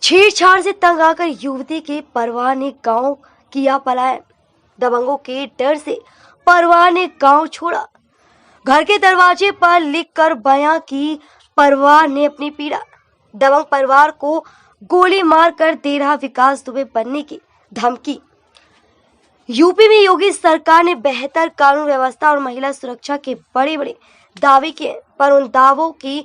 छेड़छाड़ से तंग आकर युवती के परिवार ने गांव किया पलायन। दबंगों के डर से परिवार ने गांव छोड़ा। घर के दरवाजे पर लिखकर बयां की परिवार ने अपनी पीड़ा। दबंग परिवार को गोली मारकर दे रहा विकास दुबे बनने की धमकी। यूपी में योगी सरकार ने बेहतर कानून व्यवस्था और महिला सुरक्षा के बड़े बड़े दावे किए, पर उन दावों की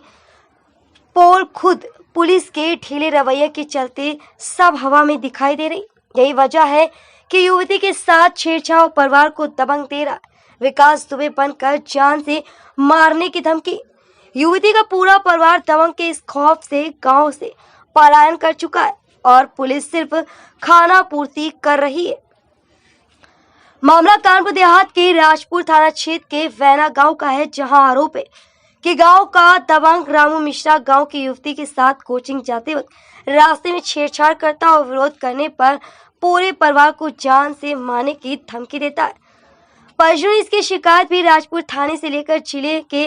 पोल खुद पुलिस के ढीले रवैये के चलते सब हवा में दिखाई दे रही। यही वजह है कि युवती के साथ छेड़छाड़ और परिवार को दबंग दे रहा विकास दुबे बनकर जान से मारने की धमकी। युवती का पूरा परिवार दबंग के इस खौफ से गांव से पलायन कर चुका है और पुलिस सिर्फ खाना पूर्ति कर रही है। मामला कानपुर देहात के राजपुर थाना क्षेत्र के वैना गांव का है, जहां आरोप है कि गांव का दबंग रामू मिश्रा गांव की युवती के साथ कोचिंग जाते वक्त रास्ते में छेड़छाड़ करता और विरोध करने पर पूरे परिवार को जान से मारने की धमकी देता है। परिजनों ने इसकी शिकायत भी राजपुर थाने से लेकर जिले के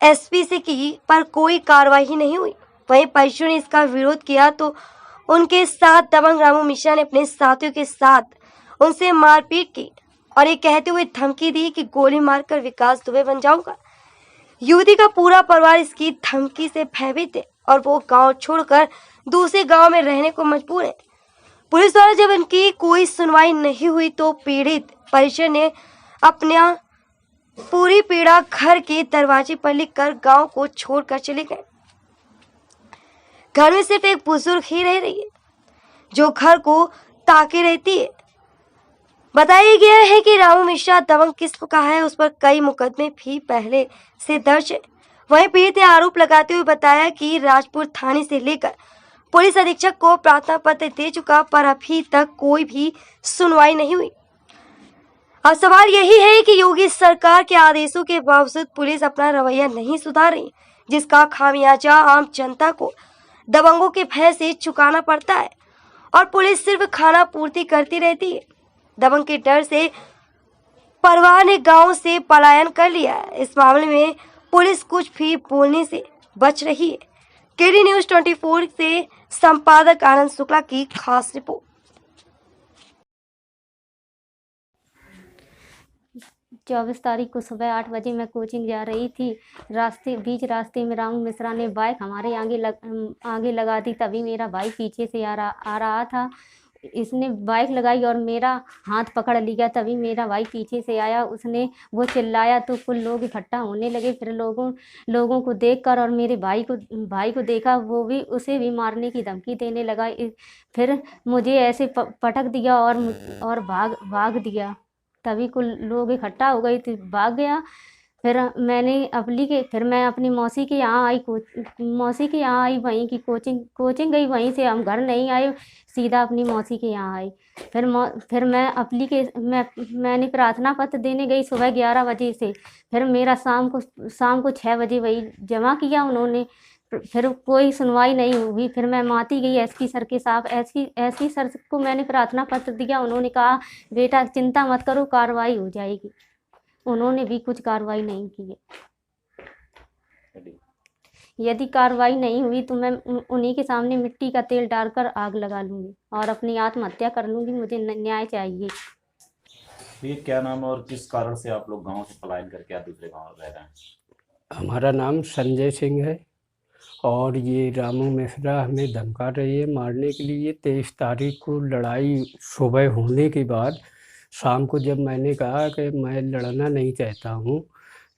एसपी से की, पर कोई कार्रवाई नहीं हुई। वहीं परिजनों ने इसका विरोध किया तो उनके साथ दबंग रामू मिश्रा ने अपने साथियों के साथ उनसे मारपीट की और ये कहते हुए धमकी दी कि गोली मारकर विकास दुबे बन जाऊंगा। युवती का पूरा परिवार इसकी धमकी से भयभीत है और वो गांव छोड़कर दूसरे गांव में रहने को मजबूर है। पुलिस द्वारा जब इनकी कोई सुनवाई नहीं हुई तो पीड़ित परिजन ने अपना पूरी पीड़ा घर के दरवाजे पर लिखकर गांव को छोड़कर चले गए। घर में सिर्फ एक बुजुर्ग ही रह रही है जो घर को ताके रहती है। बताया गया है कि रामू मिश्रा दबंग किस्म का है, उस पर कई मुकदमे भी पहले से दर्ज है। वहीं पीड़ित ने आरोप लगाते हुए बताया कि राजपुर थाने से लेकर पुलिस अधीक्षक को प्रार्थना पत्र दे चुका, पर अभी तक कोई भी सुनवाई नहीं हुई। अब सवाल यही है कि योगी सरकार के आदेशों के बावजूद पुलिस अपना रवैया नहीं सुधार रही, जिसका खामियाजा आम जनता को दबंगों के भय से चुकाना पड़ता है और पुलिस सिर्फ खाना पूर्ति करती रहती है। दबंग के डर से परिवार ने गांव से पलायन कर लिया है। इस मामले में पुलिस कुछ भी बोलने से बच रही है। केडी न्यूज 24 से संपादक आनंद शुक्ला की खास रिपोर्ट। 24 तारीख को सुबह 8 बजे मैं कोचिंग जा रही थी। बीच रास्ते में रामू मिश्रा ने बाइक हमारे आगे लगा दी। तभी मेरा भाई पीछे से आ रहा था। इसने बाइक लगाई और मेरा हाथ पकड़ लिया। तभी मेरा भाई पीछे से आया, वो चिल्लाया तो कुल लोग इकट्ठा होने लगे। फिर लोगों को देखकर और मेरे भाई को देखा, उसे भी मारने की धमकी देने लगा। फिर मुझे ऐसे पटक दिया और भाग दिया। तभी कुल लोग इकट्ठा हो गए तो भाग गया। फिर मैं अपनी मौसी के यहाँ आई। वहीं की कोचिंग गई। वहीं से हम घर नहीं आए, सीधा अपनी मौसी के यहाँ आई। फिर मैंने प्रार्थना पत्र देने गई सुबह 11 बजे से। फिर मेरा शाम को 6 बजे वही जमा किया उन्होंने। फिर कोई सुनवाई नहीं हुई। फिर मैं माती गई एसपी सर के साथ। एसपी सर को मैंने प्रार्थना पत्र दिया। उन्होंने कहा बेटा चिंता मत करो, कार्रवाई हो जाएगी। उन्होंने भी कुछ कार्रवाई नहीं की है। यदि कार्रवाई नहीं हुई तो मैं उन्हीं के सामने मिट्टी का तेल डालकर आग लगा लूँगी और अपनी आत्महत्या कर लूँगी। मुझे न्याय चाहिए। ये क्या नाम है और किस कारण से आप लोग गांव से पलायन करके आप दूसरे गांव रह रहे हैं? हमारा नाम संजय सिंह है और ये रामू मिश्रा हमें धमका रही है मारने के लिए। 23 तारीख को लड़ाई सुबह होने के बाद शाम को जब मैंने कहा कि मैं लड़ना नहीं चाहता हूँ,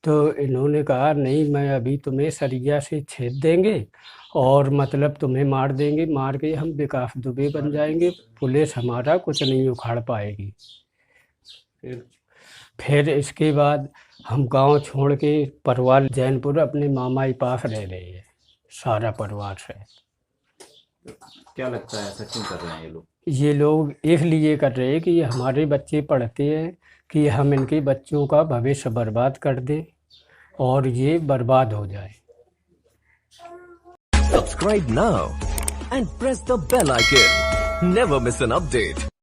तो इन्होंने कहा नहीं, मैं अभी तुम्हें सरिया से छेद देंगे और मतलब तुम्हें मार देंगे, मार के हम विकास दुबे बन जाएंगे, पुलिस हमारा कुछ नहीं उखाड़ पाएगी। फिर इसके बाद हम गांव छोड़ के परिवार जैनपुर अपने मामा के पास रह रहे हैं सारा परिवार से। क्या लगता है ऐसा क्यों कर रहे हैं ये लोग? ये लोग इसलिए कर रहे हैं कि हमारे बच्चे पढ़ते हैं कि हम इनके बच्चों का भविष्य बर्बाद कर दें। और ये बर्बाद हो जाए। Subscribe now and press the bell icon. Never miss an update.